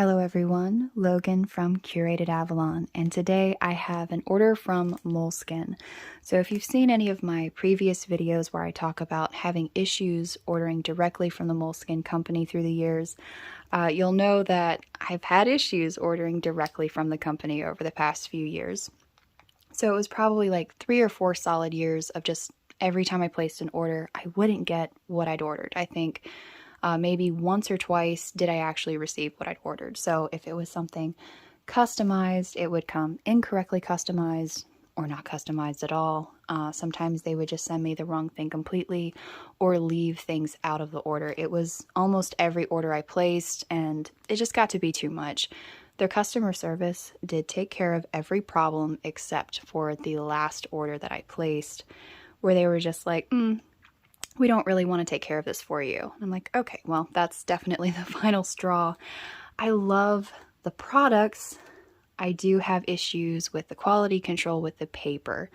Hello everyone, Logan from Curated Avalon, and today I have an order from Moleskine. So if you've seen any of my previous videos where I talk about having issues ordering directly from the Moleskine company through the years, you'll know that I've had issues ordering directly from the company over the past few years. So it was probably like 3 or 4 solid years of just every time I placed an order, I wouldn't get what I'd ordered. I think maybe once or twice did I actually receive what I'd ordered. So if it was something customized, it would come incorrectly customized or not customized at all. Sometimes they would just send me the wrong thing completely or leave things out of the order. It was almost every order I placed, and it just got to be too much. Their customer service did take care of every problem except for the last order that I placed, where they were just like, we don't really want to take care of this for you. I'm like, okay, well, that's definitely the final straw. I love the products. I do have issues with the quality control with the paper.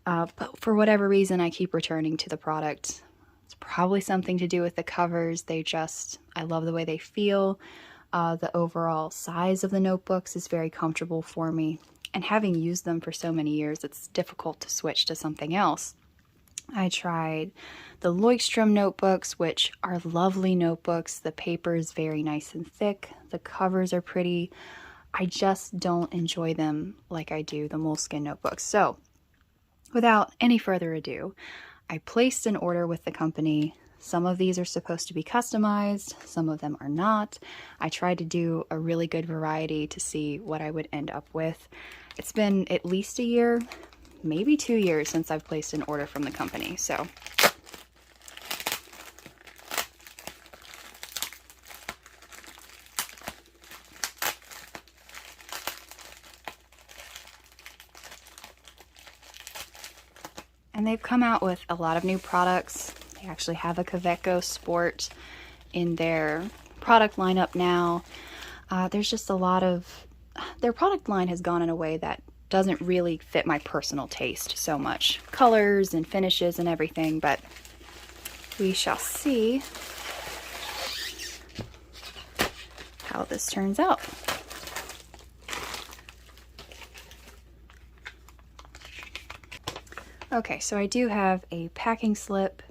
But for whatever reason, I keep returning to the product. It's probably something to do with the covers. I love the way they feel. The overall size of the notebooks is very comfortable for me. And having used them for so many years, it's difficult to switch to something else. I tried the Leuchtturm notebooks, which are lovely notebooks. The paper is very nice and thick. The covers are pretty. I just don't enjoy them like I do the Moleskine notebooks. So, without any further ado, I placed an order with the company. Some of these are supposed to be customized, some of them are not. I tried to do a really good variety to see what I would end up with. It's been at least a year, maybe 2 years since I've placed an order from the company, so. And they've come out with a lot of new products. They actually have a Kaweco Sport in their product lineup now. There's just a lot of, their product line has gone in a way that doesn't really fit my personal taste so much. Colors and finishes and everything, but we shall see how this turns out. Okay, so I do have a packing slip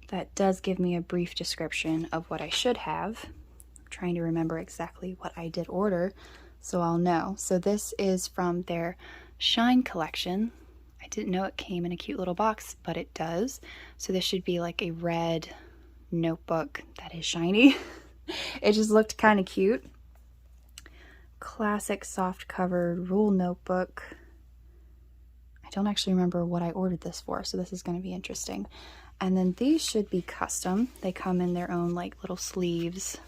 that does give me a brief description of what I should have. I'm trying to remember exactly what I did order, so I'll know. So this is from their Shine collection. I didn't know it came in a cute little box, but it does. So this should be like a red notebook that is shiny. It just looked kind of cute. Classic soft covered rule notebook. I don't actually remember what I ordered this for, so this is going to be interesting. And then these should be custom. They come in their own like little sleeves.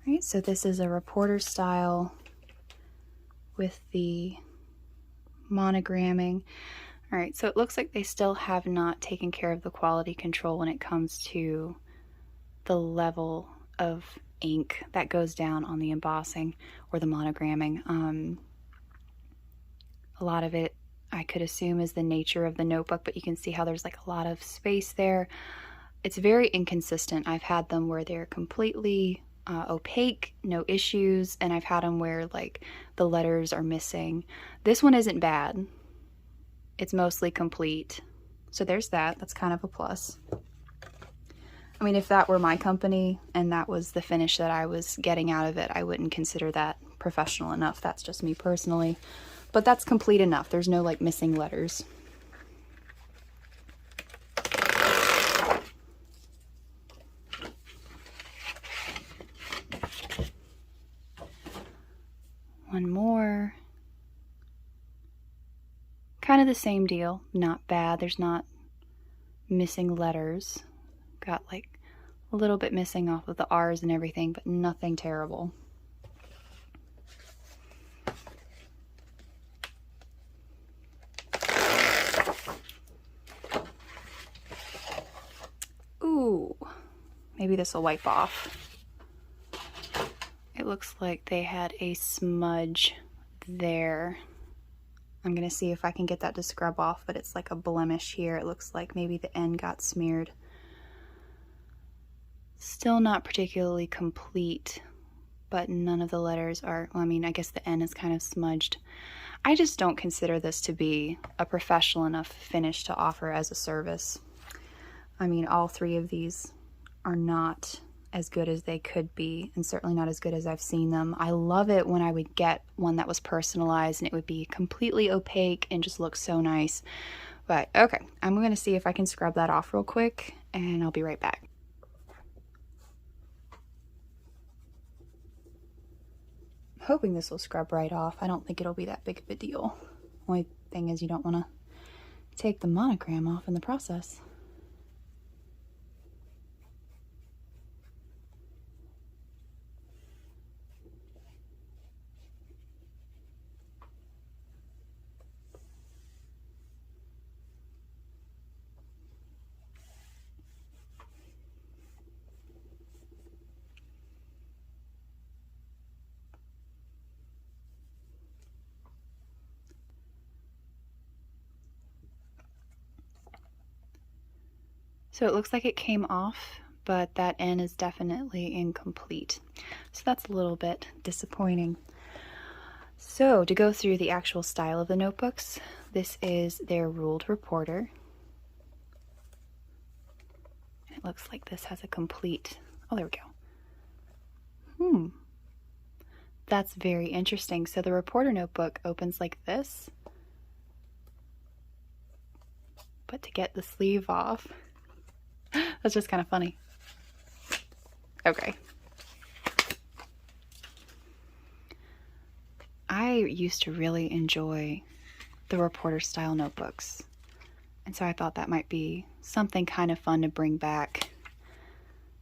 All right, so this is a reporter style with the monogramming. All right, so it looks like they still have not taken care of the quality control when it comes to the level of ink that goes down on the embossing or the monogramming. A lot of it I could assume is the nature of the notebook, but you can see how there's like a lot of space there. It's very inconsistent. I've had them where they're completely opaque, no issues, and I've had them where like the letters are missing. This one isn't bad. It's mostly complete. So there's that. That's kind of a plus. I mean, if that were my company and that was the finish that I was getting out of it, I wouldn't consider that professional enough. That's just me personally. But that's complete enough. There's no like missing letters. One more. Kind of the same deal. Not bad. There's not missing letters. Got like a little bit missing off of the R's and everything, but nothing terrible. Ooh, maybe this will wipe off. It looks like they had a smudge there. I'm going to see if I can get that to scrub off, but it's like a blemish here. It looks like maybe the N got smeared. Still not particularly complete, but none of the letters are, well, I mean, I guess the N is kind of smudged. I just don't consider this to be a professional enough finish to offer as a service. I mean, all three of these are not as good as they could be, and certainly not as good as I've seen them. I love it when I would get one that was personalized and it would be completely opaque and just look so nice. But okay, I'm going to see if I can scrub that off real quick, and I'll be right back. I'm hoping this will scrub right off. I don't think it'll be that big of a deal. Only thing is you don't want to take the monogram off in the process. So it looks like it came off, but that N is definitely incomplete. So that's a little bit disappointing. So to go through the actual style of the notebooks, this is their ruled reporter. It looks like this has a complete, oh, there we go. That's very interesting. So the reporter notebook opens like this, but to get the sleeve off, that's just kind of funny. Okay. I used to really enjoy the reporter style notebooks, and so I thought that might be something kind of fun to bring back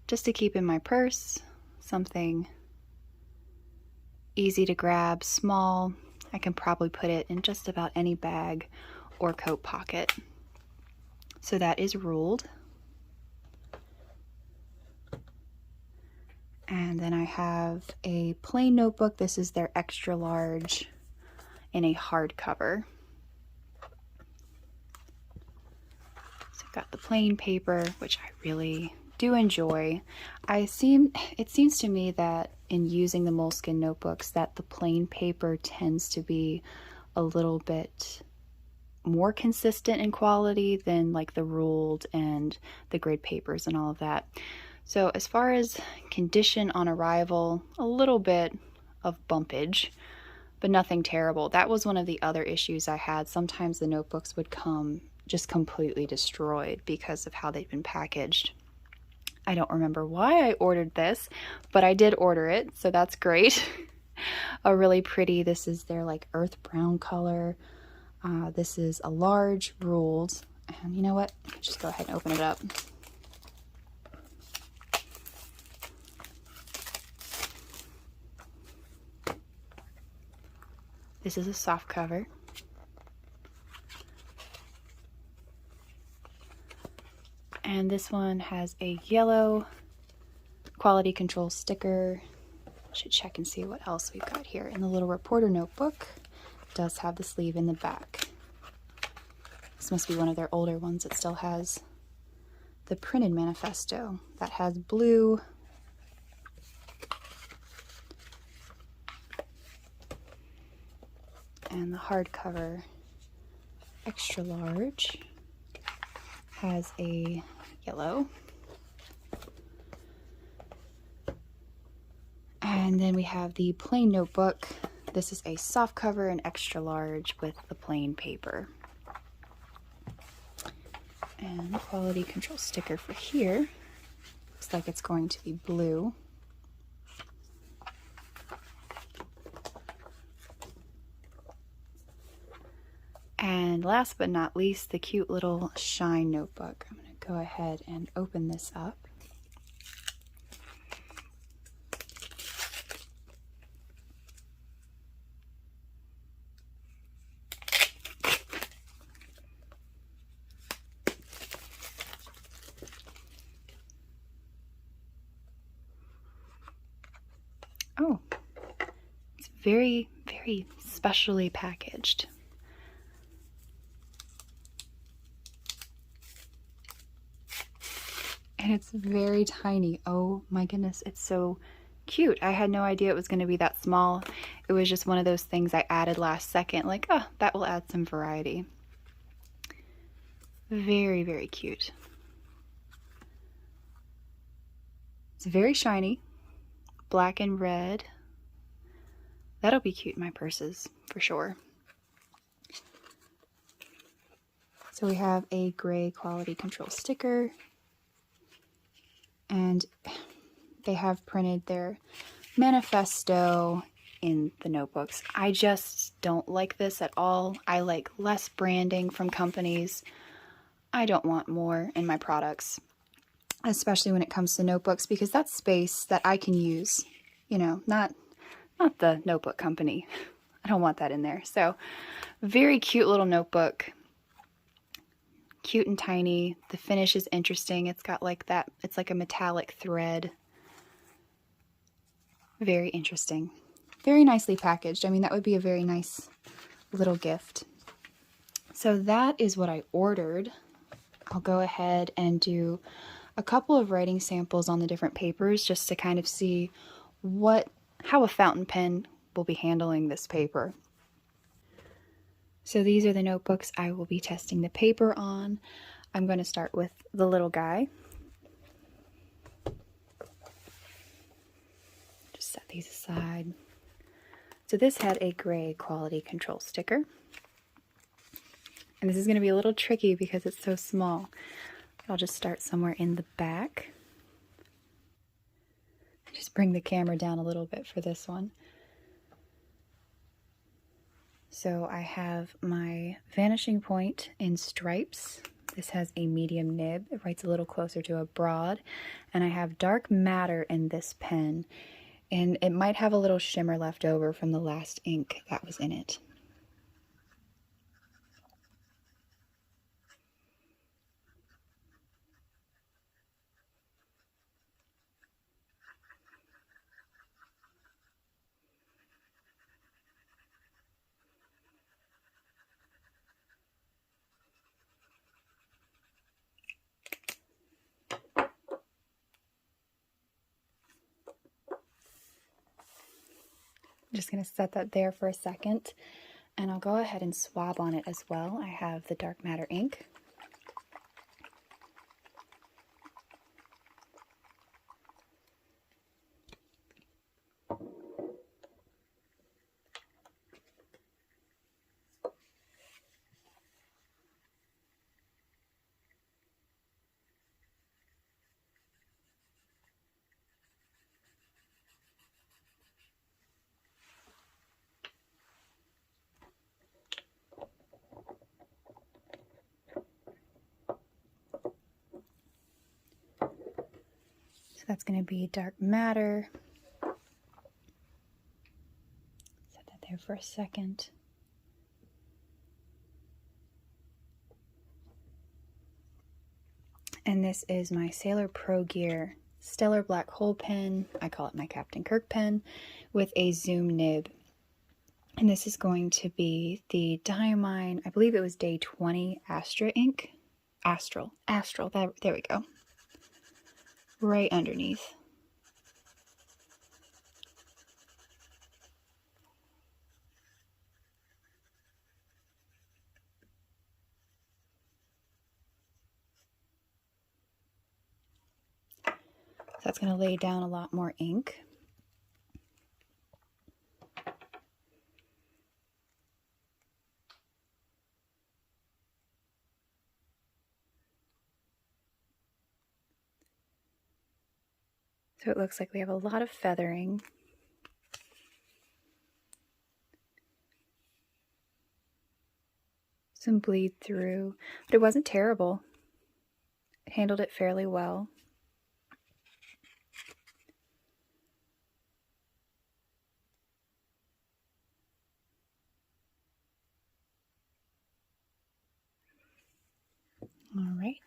just to keep in my purse, something easy to grab, small. I can probably put it in just about any bag or coat pocket. So that is ruled. And then I have a plain notebook. This is their extra large in a hardcover. So I've got the plain paper, which I really do enjoy. It seems to me that in using the Moleskine notebooks that the plain paper tends to be a little bit more consistent in quality than like the ruled and the grid papers and all of that. So as far as condition on arrival, a little bit of bumpage, but nothing terrible. That was one of the other issues I had. Sometimes the notebooks would come just completely destroyed because of how they'd been packaged. I don't remember why I ordered this, but I did order it, so that's great. A really pretty, this is their like earth brown color. This is a large ruled, and you know what? Just go ahead and open it up. This is a soft cover. And this one has a yellow quality control sticker. Should check and see what else we've got here. In the little reporter notebook, it does have the sleeve in the back. This must be one of their older ones. It still has the printed manifesto that has blue. And the hardcover, extra large, has a yellow. And then we have the plain notebook. This is a soft cover and extra large with the plain paper. And the quality control sticker for here looks like it's going to be blue. And last but not least, the cute little Shine notebook. I'm going to go ahead and open this up. Oh, it's very, very specially packaged. and it's very tiny. Oh my goodness, it's so cute. I had no idea it was going to be that small. It was just one of those things I added last second, like, oh, that will add some variety. Very, very cute. It's very shiny, black and red. That'll be cute in my purses for sure. So we have a gray quality control sticker, and they have printed their manifesto in the notebooks. I just don't like this at all. I like less branding from companies. I don't want more in my products, especially when it comes to notebooks, because that's space that I can use, you know, not the notebook company. I don't want that in there. So very cute little notebook. Cute and tiny. The finish is interesting. It's got like that, it's like a metallic thread. Very interesting. Very nicely packaged. I mean, that would be a very nice little gift. So that is what I ordered. I'll go ahead and do a couple of writing samples on the different papers just to kind of see how a fountain pen will be handling this paper. So these are the notebooks I will be testing the paper on. I'm going to start with the little guy. Just set these aside. So this had a gray quality control sticker. And this is going to be a little tricky because it's so small. I'll just start somewhere in the back. Just bring the camera down a little bit for this one. So I have my vanishing point in stripes. This has a medium nib. It writes a little closer to a broad. And I have dark matter in this pen. And it might have a little shimmer left over from the last ink that was in it. I'm just going to set that there for a second, and I'll go ahead and swab on it as well. I have the dark matter ink. So that's going to be dark matter. Set that there for a second. And this is my Sailor Pro Gear Stellar Black Hole pen. I call it my Captain Kirk pen with a zoom nib. And this is going to be the Diamine, I believe it was day 20 Astra ink. Astral, there we go. Right underneath. So that's going to lay down a lot more ink. So it looks like we have a lot of feathering. Some bleed through, but it wasn't terrible. It handled it fairly well. All right.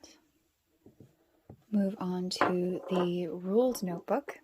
Move on to the rules notebook.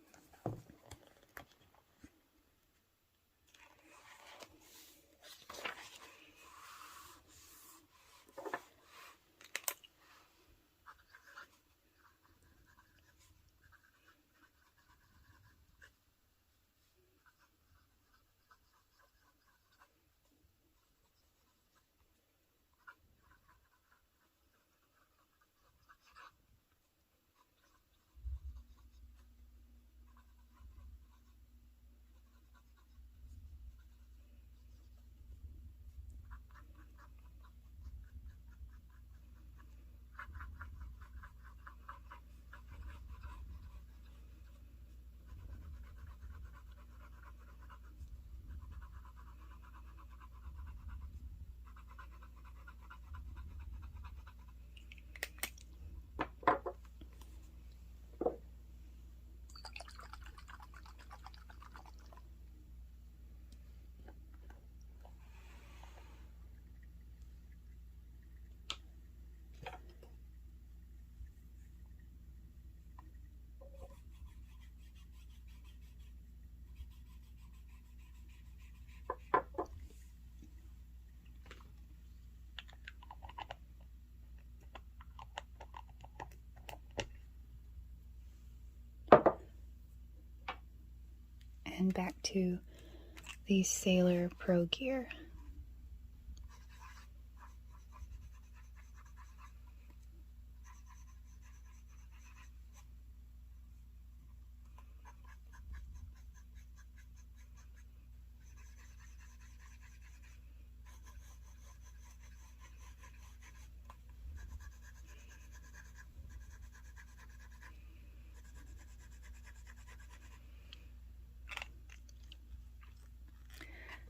and back to the Sailor Pro Gear.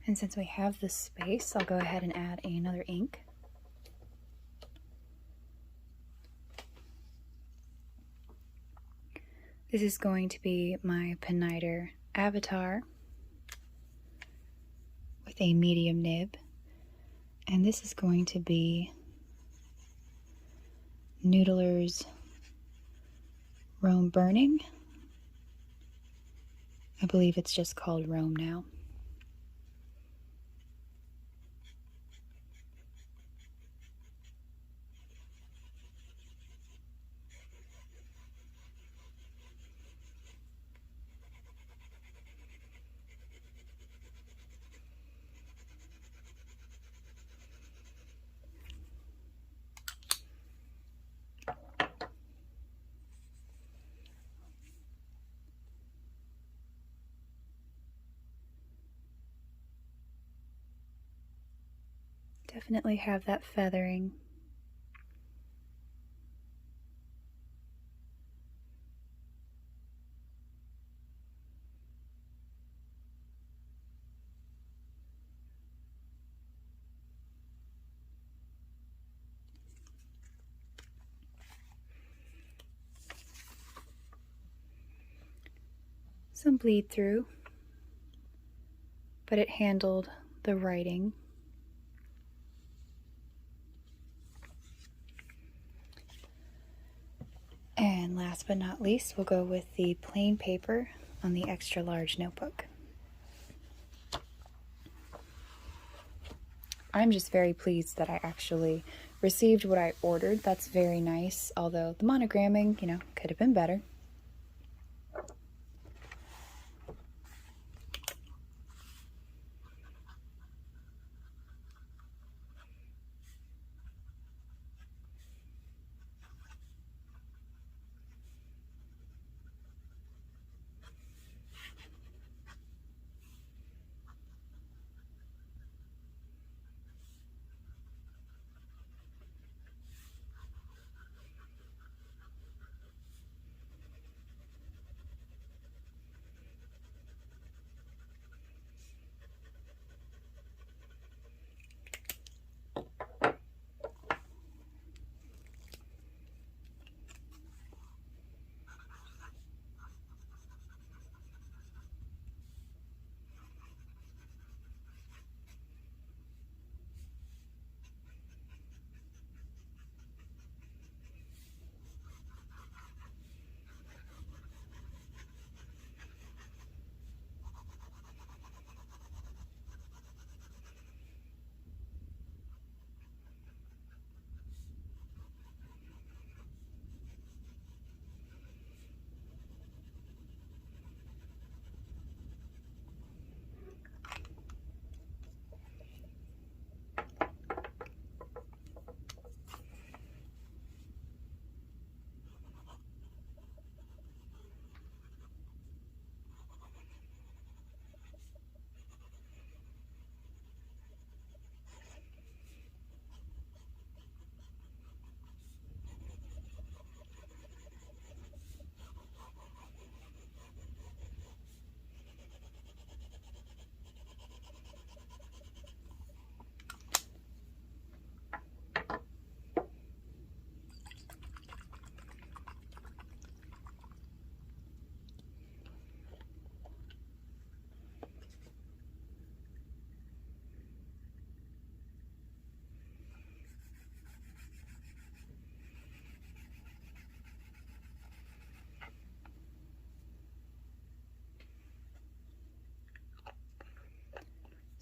And since we have this space, I'll go ahead and add another ink. This is going to be my Peniter Avatar with a medium nib. And this is going to be Noodler's Rome Burning. I believe it's just called Rome now. Definitely have that feathering. Some bleed through, but it handled the writing. And last but not least, we'll go with the plain paper on the extra large notebook. I'm just very pleased that I actually received what I ordered. That's very nice, although the monogramming, could have been better.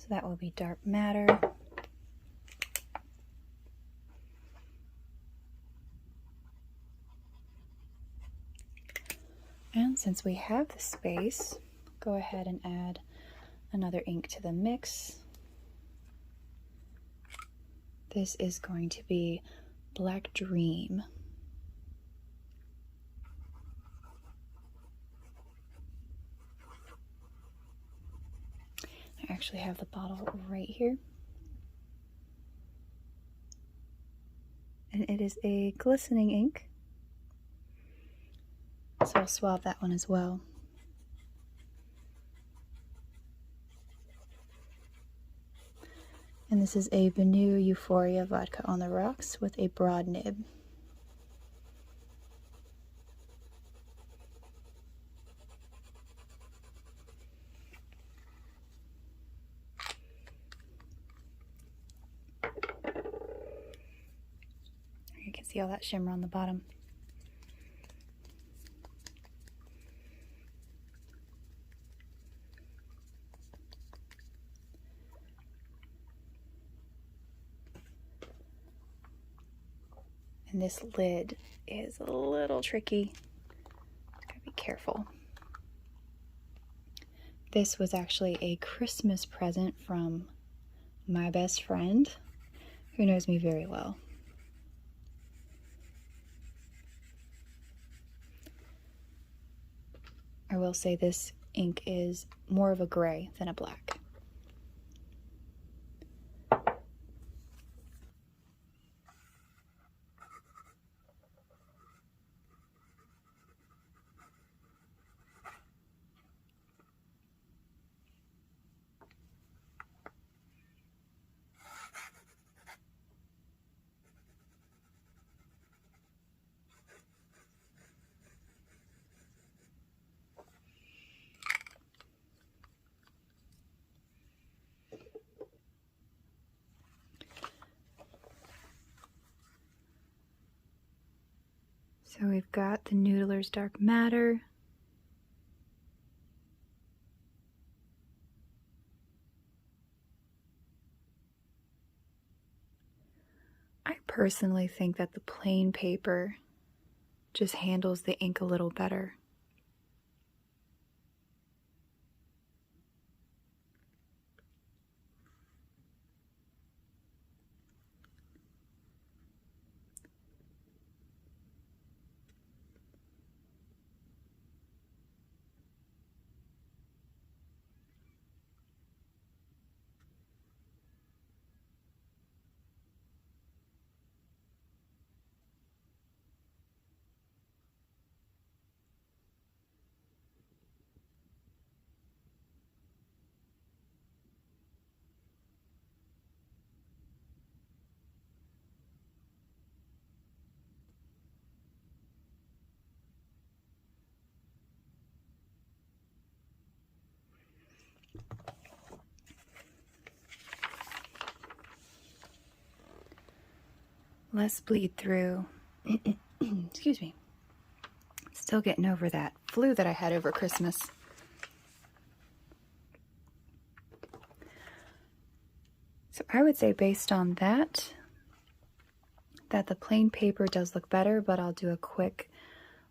So that will be dark matter. And since we have the space, go ahead and add another ink to the mix. This is going to be Black Dream. I actually have the bottle right here. And it is a glistening ink. So I'll swab that one as well. And this is a Benu Euphoria Vodka on the Rocks with a broad nib. You can see all that shimmer on the bottom. And this lid is a little tricky. Gotta be careful. This was actually a Christmas present from my best friend, who knows me very well. I will say this ink is more of a gray than a black. So we've got the Noodler's Dark Matter. I personally think that the plain paper just handles the ink a little better. Less bleed through. Excuse me. Still getting over that flu that I had over Christmas. So I would say based on that the plain paper does look better, but I'll do a quick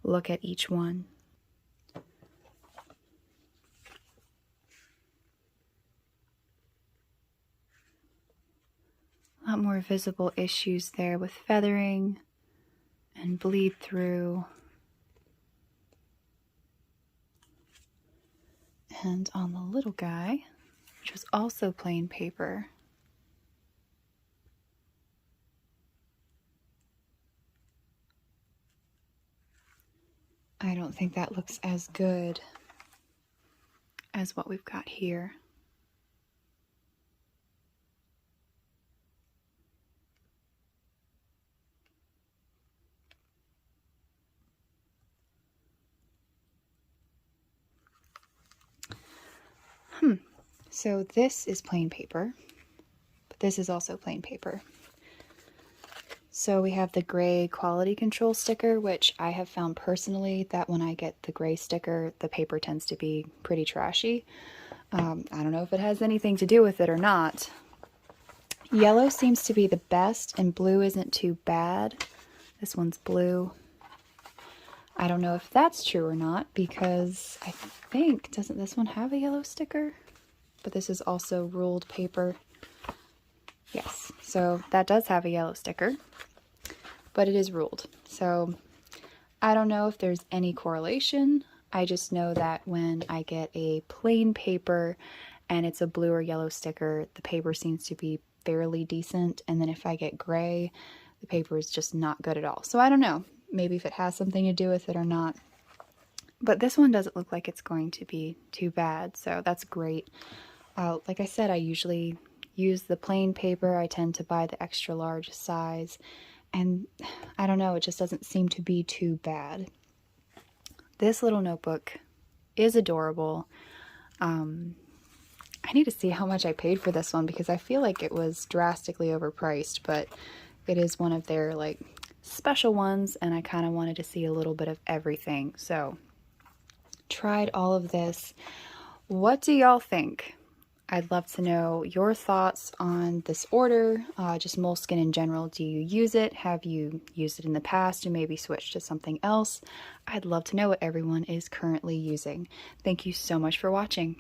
look at each one. A lot more visible issues there with feathering and bleed through. And on the little guy, which was also plain paper, I don't think that looks as good as what we've got here. So this is plain paper, but this is also plain paper. So we have the gray quality control sticker, which I have found personally that when I get the gray sticker, the paper tends to be pretty trashy. I don't know if it has anything to do with it or not. Yellow seems to be the best, and blue isn't too bad. This one's blue. I don't know if that's true or not because I think, doesn't this one have a yellow sticker? But this is also ruled paper. Yes, so that does have a yellow sticker, but it is ruled. So I don't know if there's any correlation. I just know that when I get a plain paper and it's a blue or yellow sticker, the paper seems to be fairly decent. And then if I get gray, the paper is just not good at all. So I don't know, maybe if it has something to do with it or not. But this one doesn't look like it's going to be too bad, so that's great. Like I said, I usually use the plain paper. I tend to buy the extra large size, and I don't know, it just doesn't seem to be too bad. This little notebook is adorable. I need to see how much I paid for this one because I feel like it was drastically overpriced, but it is one of their like special ones, and I kind of wanted to see a little bit of everything. So tried all of this. What do y'all think? I'd love to know your thoughts on this order, just Moleskine in general. Do you use it? Have you used it in the past and maybe switched to something else? I'd love to know what everyone is currently using. Thank you so much for watching.